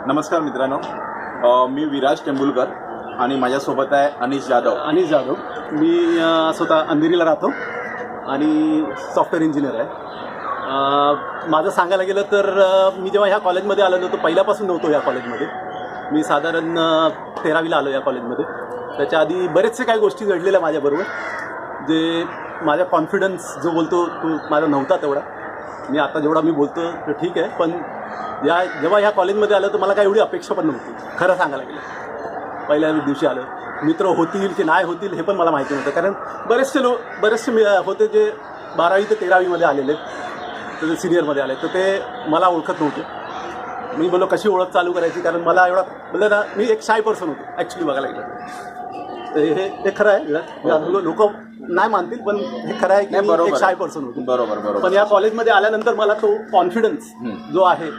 नमस्कार मित्रांनो, मी विराज टेंबुलकर आणि माझ्यासोबत आहे अनिश जाधव. मी स्वतः अंधेरीला राहतो आणि सॉफ्टवेअर इंजिनियर आहे. माझं सांगायला गेलं तर मी जेव्हा ह्या कॉलेजमध्ये आलो नव्हतो, पहिल्यापासून नव्हतो या कॉलेजमध्ये. मी साधारण 13वीला आलो या कॉलेजमध्ये. त्याच्या आधी बरेचसे काही गोष्टी घडलेल्या माझ्याबरोबर, जे माझा कॉन्फिडन्स जो बोलतो तो माझा नव्हता तेवढा. मी आता जेवढा मी बोलतो तर ठीक आहे, पण जेव्हा ह्या कॉलेजमध्ये आलं तर मला काही एवढी अपेक्षा पण नव्हती, खरं सांगायला गेलं. पहिल्या दिवशी आलं, मित्र होतील की नाही होतील हे पण मला माहिती नव्हतं, कारण बरेचसे होते जे 12वी ते 13वीमध्ये आलेले, तर सिनियरमध्ये आले, तर ते मला ओळखत नव्हते. मी बोललो कशी ओळख चालू करायची, कारण मला एवढा बोललं ना, मी एक शाय पर्सन होतो ॲक्च्युली बघायला गेलं तर. हे खरं आहे, लोक नाही मानतील, पण हे खरं आहे की मी एक शाय पर्सन होतो. बरोबर. पण या कॉलेजमध्ये आल्यानंतर मला तो कॉन्फिडन्स जो आहे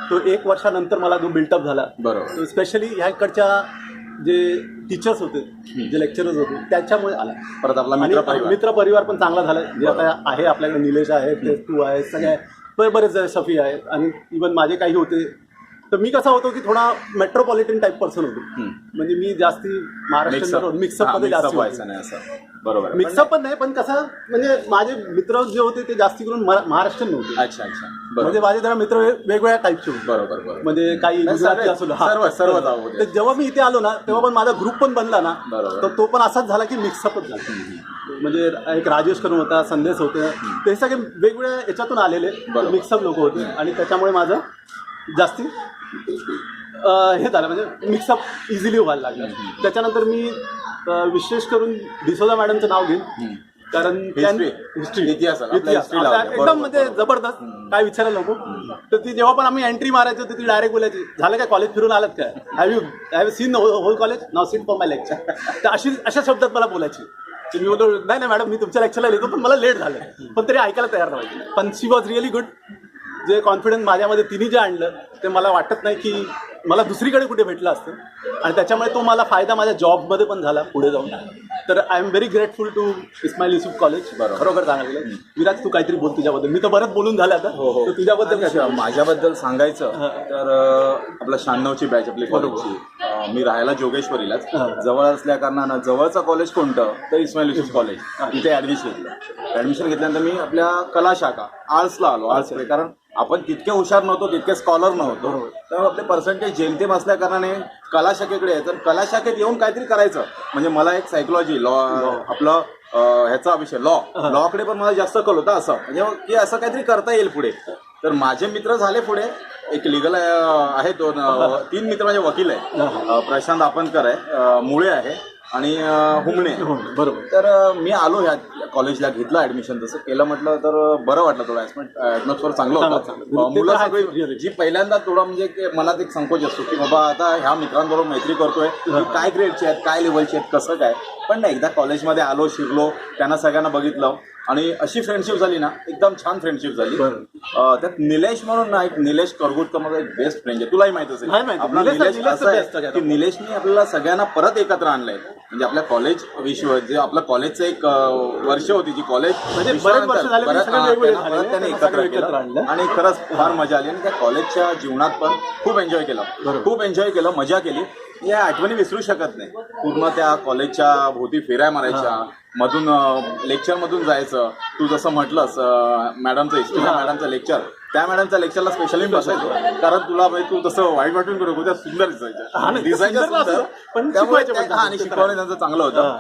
तो 1 वर्षानंतर मला जो बिल्टअप झाला. बरोबर. स्पेशली ह्याकडच्या जे टीचर्स होते, जे लेक्चरर्स होते, त्याच्यामुळे आला. परत आपला मित्र परिवार पण चांगला झाला, जे आता आहे आपल्याकडे. निलेश आहे, तू आहे, सगळे बरेच सफी आहेत, आणि इवन माझे काही होते. तर मी कसा होतो की थोडा मेट्रोपॉलिटन टाईप पर्सन होतो, म्हणजे मी जास्ती महाराष्ट्र मिक्सअपमध्ये जास्त व्हायचं नाही असं. बरोबर. मिक्सअप पण नाही, पण कसं म्हणजे माझे मित्र जे होते ते जास्ती करून महाराष्ट्रीयन नव्हते. अच्छा. म्हणजे माझे जरा मित्र वेगवेगळ्या टाईपचे होते. बरोबर. म्हणजे काही गुजराती असो, सर्व. तर जेव्हा मी इथे आलो ना, तेव्हा पण माझा ग्रुप पण बनला ना, तर तो पण असाच झाला की मिक्सअपच झाला. म्हणजे एक राजेश करून होता, संदेश होते, ते सगळे वेगवेगळ्या याच्यातून आलेले मिक्सअप लोक होते, आणि त्याच्यामुळे माझं जास्ती हे झालं, म्हणजे मिक्सअप इझिली व्हायला लागलं. त्याच्यानंतर मी विशेष करून डिसोजा मॅडमचं नाव घेईन, कारण हिस्ट्री एकदम म्हणजे जबरदस्त, काय विचारायला नको. तर ती जेव्हा पण आम्ही एंट्री मारायचो ती डायरेक्ट बोलायची, झालं काय कॉलेज फिरून आलात काय, have seen whole college, now seen for my lecture. तर अशा शब्दात मला बोलायची. तर मी बोलतो नाही मॅडम, मी तुमच्या लेक्चरला लिहितो, पण मला लेट झालं, पण तरी ऐकायला तयार नव्हती. पण शी वॉज रिअली गुड. जे कॉन्फिडन्स माझ्यामध्ये तिने जे आणलं ते मला वाटत नाही की मला दुसरीकडे कुठे भेटलं असतं, आणि त्याच्यामुळे तो मला फायदा माझ्या जॉबमध्ये पण झाला पुढे जाऊन. तर I am very grateful to Ismail Yusuf college. खरोखर सांगायला गेलं. विराज, तू काहीतरी बोल तुझ्याबद्दल. मी तर बरंच बोलून झालं आता. हो. तुझ्याबद्दल काय? माझ्याबद्दल सांगायचं तर आपला 96ची बॅच आपली कॉलेजची. मी राहायला जोगेश्वरीलाच, जवळ असल्या कारणानं जवळचं कॉलेज कोणतं तर इस्माईल युसुफ कॉलेज. तिथे ॲडमिशन घेतल्यानंतर मी आपल्या कला शाखा आर्ट्सला आलो. आर्ट्सकडे, कारण आपण तितके हुशार नव्हतो, तितके स्कॉलर नव्हतो, तर आपले पर्सेंटेज जेमतेम असल्या कारणाने कला शाखेकडे यायचं. कला शाखेत येऊन काहीतरी करायचं, म्हणजे मला एक सायकोलॉजी लॉ, आपलं ह्याचा विषय लॉकडे पण मला जास्त कल होता, असं म्हणजे की असं काहीतरी करता येईल पुढे. तर माझे मित्र झाले पुढे. एक लिगल आहे, 3 मित्र माझे वकील आहे. प्रशांत आपणकर आहे, मुळे आहे, आणि हुमणे. बरोबर. तर मी आलो ह्या कॉलेजला, घेतलं ॲडमिशन. तसं केलं म्हटलं तर बरं वाटलं. थोडं ॲटमॉस्फिअर चांगलं होतं. मुलं सगळी जी पहिल्यांदा थोडं म्हणजे मनात एक संकोच असतो की बाबा आता ह्या मित्रांबरोबर मैत्री करतोय, काय ग्रेडचे आहेत, काय लेवलचे आहेत, कसं काय. पण नाही, एकदा कॉलेजमध्ये आलो, शिरलो, त्यांना सगळ्यांना बघितलं, आणि अशी फ्रेंडशिप झाली ना, एकदम छान फ्रेंडशिप झाली. त्यात निलेश म्हणून ना, एक निलेश करगुटकर माझा एक बेस्ट फ्रेंड आहे, तुलाही माहित असेल. आपला निलेश असं आहे की निलेशने आपल्याला सगळ्यांना परत एकत्र आणलंय. म्हणजे आपल्या कॉलेज विश्व, जे आपलं कॉलेजचं एक वर्ष होती, जी कॉलेज त्याने एकत्र केलं, आणि खरंच फार मजा आली. आणि त्या कॉलेजच्या जीवनात पण खूप एन्जॉय केलं, मजा केली. या आठवणी विसरू शकत नाही. पूर्ण त्या कॉलेजच्या भोवती फेऱ्या मारायच्या, मधून लेक्चरमधून जायचं. तू जसं म्हटलंस, मॅडमचं हिस्ट्रीच्या मॅडमचं लेक्चर, त्या मॅडमच्या लेक्चरला स्पेशली बसायचो, कारण तुला तू तसं वाईट वाटून करू, त्या सुंदर दिसायच्या सुंदर, पण त्यामुळे आणि शिकवणे त्यांचं चांगलं होतं.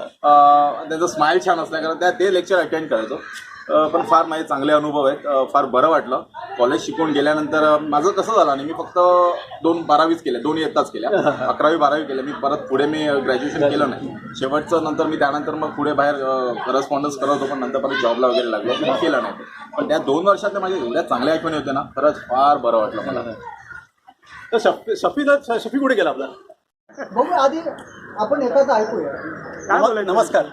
त्यांचं स्माईल छान असल्या कारण ते लेक्चर अटेंड करायचो. पण फार माझे चांगले अनुभव आहेत. फार बरं वाटलं. कॉलेज शिकून गेल्यानंतर माझं कसं झालं नाही, मी फक्त 12वीच केल्या, 2 इयत्ताच केल्या, 11वी 12वी केल्या. मी परत पुढे ग्रॅज्युएशन केलं नाही. शेवटचं नंतर मी त्यानंतर मग पुढे बाहेर करस्पॉन्डन्स करत होतो, पण नंतर परत जॉबला वगैरे लागलो, मी केलं नाही. पण त्या 2 वर्षातल्या माझ्या एवढ्या चांगल्या आठवणी होत्या ना, खरंच फार बरं वाटलं मला. तर शफी कुठे गेला आपला? बघू, आधी आपण एखादं ऐकूया. नमस्कार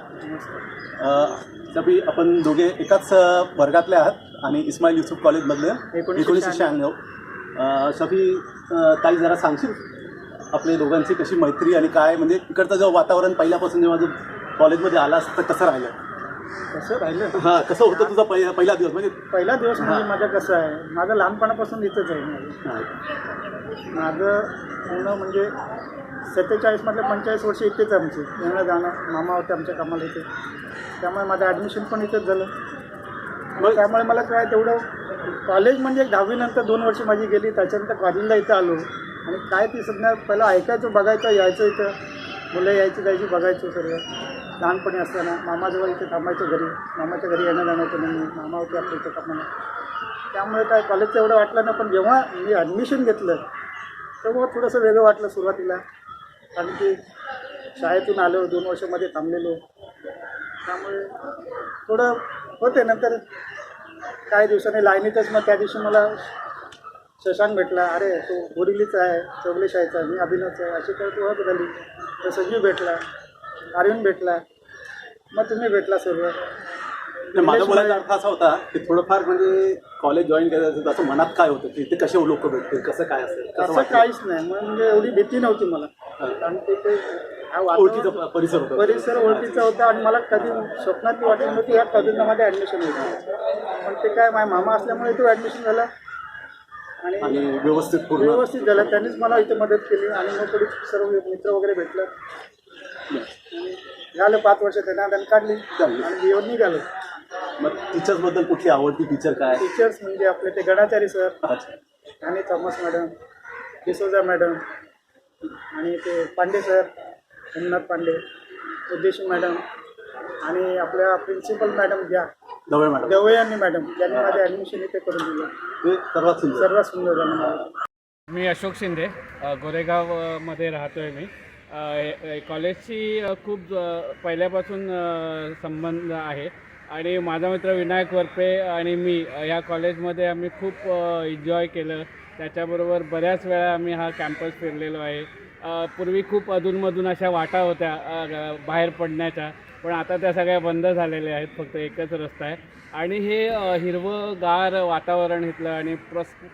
शफी, आपण दोघे एकाच वर्गातले आहात आणि इस्माईल युसुफ कॉलेजमधले 1996. शफी ताई, जरा सांगशील आपल्या दोघांची कशी मैत्री आणि काय, म्हणजे इकडचं जो वातावरण पहिल्यापासून जेव्हा जो कॉलेजमध्ये आलास तर कसं राहिलं? कसं राहिलं हां, कसं होतं तुझा पहिला दिवस म्हणजे पहिला दिवस म्हणजे माझं कसं आहे, माझं लहानपणापासून इथंच आहे माझं पूर्ण म्हणजे 47 45 वर्ष इथेच आमचे येणं जाणं, मामा होते आमच्या कामाला इथे, त्यामुळे माझं ॲडमिशन पण इथेच झालं. मग त्यामुळे मला काय तेवढं कॉलेज म्हणजे 10वी नंतर 2 वर्ष माझी गेली, त्याच्यानंतर कॉलेजला इथं आलो आणि काय ती सध्या पहिलं ऐकायचं, बघायचं, यायचं इथं, मुलं यायची जायची बघायचो सर्व. लहानपणी असताना मामाजवळ इथे थांबायचं घरी, मामाच्या घरी येणं जाणं होतं नाही, मामा होते आपल्या इथं कामाला. त्यामुळे काय कॉलेजचं एवढं वाटलं ना, पण जेव्हा मी ॲडमिशन घेतलं तेव्हा थोडंसं वेगळं वाटलं सुरुवातीला, कारण की शाळेतून आलो, 2 वर्षामध्ये थांबलेलो, त्यामुळे थोडं होते. नंतर काही दिवसांनी लाईनीतच मग त्या दिवशी मला शशांक भेटला, अरे तो बोरिवलीचा आहे, चौगलेशाहीचा, मी अभिनवचा आहे, अशी काही ओळख झाली. तर संजीव भेटला, अरविंद भेटला, मग तुम्ही भेटला सर्व. नाही, माझा बोलायचा अर्थ असा होता की थोडंफार म्हणजे कॉलेज जॉईन करायचं असं मनात काय होतं की इथे कसे लोक भेटतील, कसं काय असेल, कसं असं वाटतं? काहीच नाही, म्हणजे एवढी भीती नव्हती मला, कारण की ते ओळखीचा परिसर होता. परिसर ओळखीचा होता आणि मला कधी स्वप्नात ती वाटली नव्हती ह्या कॉलेजमध्ये ॲडमिशन होतं. पण ते काय माझ्या मामा असल्यामुळे तो ॲडमिशन झालं आणि व्यवस्थित झालं. त्यांनीच मला इथे मदत केली आणि मग थोडी सर्व मित्र वगैरे भेटलं. झालं 5 वर्ष त्यांना काढली आणि येऊन निघालो. मग टीचर्सबद्दल कुठली आवडती टीचर काय? टीचर्स म्हणजे आपले ते गणाचारी सर आणि थॉमस मॅडम, डिसोजा मॅडम आणि ते पांडे सर, हिमनाथ पांडे, उद्देशी मॅडम आणि आपल्या प्रिन्सिपल मॅडम ज्या दवे यांनी मॅडम, ज्यांनी माझं ॲडमिशन इथे करून दिलं, ते सर्वात सुंदर झालं मला. मी अशोक शिंदे, गोरेगावमध्ये राहतो आहे मी. कॉलेजशी खूप पहिल्यापासून संबंध आहे आणि माझा मित्र विनायक वरपे आणि मी ह्या कॉलेजमध्ये आम्ही खूप एन्जॉय केलं. त्याच्याबरोबर बऱ्याच वेळा आम्ही हा कॅम्पस फिरलेलो आहे. पूर्वी खूप अधूनमधून अशा वाटा होत्या बाहेर पडण्याच्या, पण आता त्या सगळ्या बंद झालेल्या आहेत. फक्त एकच रस्ता आहे आणि हे हिरवंगार वातावरण इथलं आणि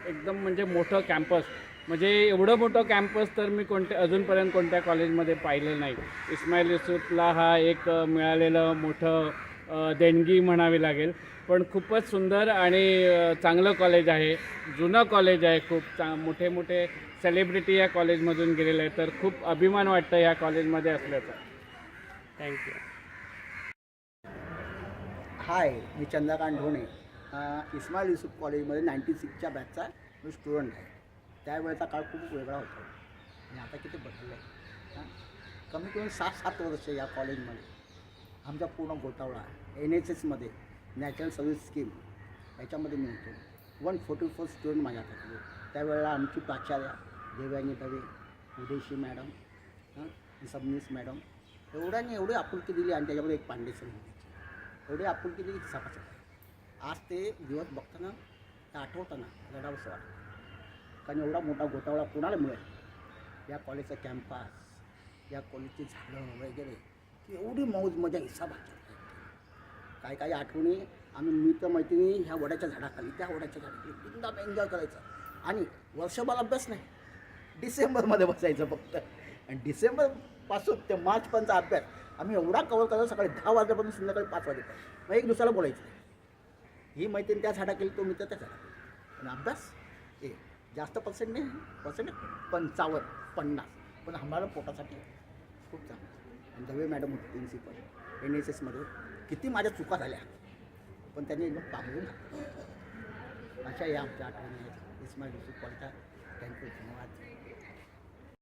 एकदम म्हणजे मोठं कॅम्पस, म्हणजे एवढं मोठं कॅम्पस तर मी अजूनपर्यंत कोणत्या कॉलेजमध्ये पाहिलं नाही. इस्माईल युसूफला हा एक मिळालेलं मोठं देणगी म्हणावी लागेल. पण खूपच सुंदर आणि चांगलं कॉलेज आहे, जुनं कॉलेज आहे. खूप मोठे मोठे सेलिब्रिटी या कॉलेजमधून गेलेले आहेत, तर खूप अभिमान वाटतं ह्या कॉलेजमध्ये असल्याचा. थँक्यू. हाय, मी चंद्रकांत ढोणे. इस्माईल युसूफ कॉलेजमध्ये 96च्या बॅचचा मी स्टुडंट आहे. त्यावेळेचा काळ खूप वेगळा होता आणि आता किती बदललं आहे. कमी करून 7 वर्ष या कॉलेजमध्ये आमचा पूर्ण गोतावळा NSSमध्ये नॅशनल सर्व्हिस स्कीम याच्यामध्ये मी होतो. 144 स्टुडंट माझ्या हातात. त्यावेळेला आमची प्राचार्य देवयानी दवे, उदेशी मॅडम, सबनीस मॅडम एवढी आपुलकी दिली आणि त्याच्यामध्ये एक पांडे सर होते. एवढी आपुलकी दिली सपासप. आज ते दिवस बघताना, ते आठवताना रडावंसं वाटतं, कारण एवढा मोठा गोतावळा कोणाला मिळेल. या कॉलेजचा कॅम्पस, या कॉलेजची झाडं वगैरे, ती एवढी मौज मजा हिसाबात. काही आठवणी आम्ही मित्रमैत्रिणी ह्या वड्याच्या झाडाखाली, त्या वड्याच्या झाडाखाली बिनधास्त एन्जॉय करायचं. आणि वर्षभर अभ्यास नाही, डिसेंबरमध्ये बसायचं फक्त. आणि डिसेंबरपासून ते मार्चपर्यंतचा अभ्यास आम्ही एवढा कवर करायचो, सकाळी 10 वाजल्यापासून संध्याकाळी 5 वाजेपर्यंत. मग एक दुसऱ्याला बोलायचं, ही मैत्रीण त्या झाडा केली, तो मित्र त्या झाडा केली. आणि अभ्यास जास्त पर्सेंट 55 50, पण आम्हाला पोटासाठी खूप चांगलं. आणि दवे मॅडम होती प्रिन्सिपल NSSमध्ये. किती माझ्या चुका झाल्या, पण त्यांनी एकदम पांघरून घातलं. अशा या आमच्या आठवणी आहेत. इस्माईल युसूफ कॉलेजचा. थँक्यू, धन्यवाद.